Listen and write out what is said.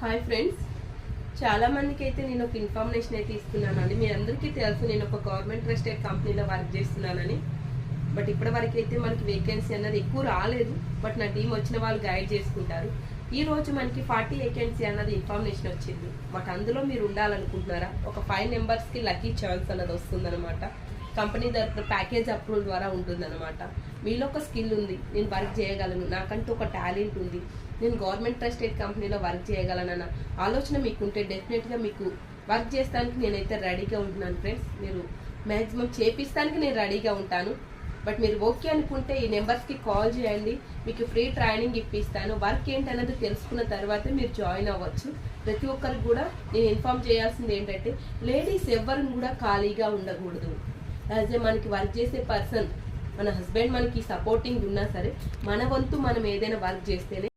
Hi friends, చాలా మందికి అయితే నేను ఒక ఇన్ఫర్మేషన్ అయితే ఇస్తున్నానండి. మీ అందరికీ తెలుసు నేను ఒక గవర్నమెంట్ ట్రస్టెడ్ కంపెనీలో వర్క్ చేస్తున్నానని. బట్ ఇప్పటి వరకు అయితే మనకి వేకెన్సీ అన్నది ఎక్కువ రాలేదు. బట్ నా టీం వచ్చిన వాళ్ళు గైడ్ చేసుకుంటారు. ఈ రోజు మనకి 40 వేకెన్సీ అన్నది ఇన్ఫర్మేషన్ వచ్చింది. బట్ అందులో మీరు ఉండాలనుకుంటున్నారా? ఒక 5 మెంబర్స్కి లక్కీ ఛాన్స్ అన్నది వస్తుందన్నమాట. కంపెనీ తరఫున ప్యాకేజ్ అప్రూవల్ ద్వారా ఉంటుందన్నమాట. మీలో ఒక స్కిల్ ఉంది, నేను వర్క్ చేయగలను, నాకంటూ ఒక టాలెంట్ ఉంది, నేను గవర్నమెంట్ ట్రస్టెడ్ కంపెనీలో వర్క్ చేయగలనన్న ఆలోచన మీకుంటే డెఫినెట్గా మీకు వర్క్ చేస్తానికి నేనైతే రెడీగా ఉంటున్నాను ఫ్రెండ్స్. మీరు మ్యాక్సిమం చేపిస్తానికి నేను రెడీగా ఉంటాను. బట్ మీరు ఓకే అనుకుంటే ఈ నెంబర్స్కి కాల్ చేయండి, మీకు ఫ్రీ ట్రైనింగ్ ఇప్పిస్తాను. వర్క్ ఏంటన్నది తెలుసుకున్న తర్వాత మీరు జాయిన్ అవ్వచ్చు. ప్రతి ఒక్కరికి కూడా నేను ఇన్ఫార్మ్ చేయాల్సింది ఏంటంటే, లేడీస్ ఎవ్వరు కూడా ఖాళీగా ఉండకూడదు. యాజ్ ఏ మనకి వర్క్ చేసే పర్సన్, మన హస్బెండ్ మనకి సపోర్టింగ్ ఉన్నా సరే, మన వంతు మనం ఏదైనా వర్క్ చేస్తేనే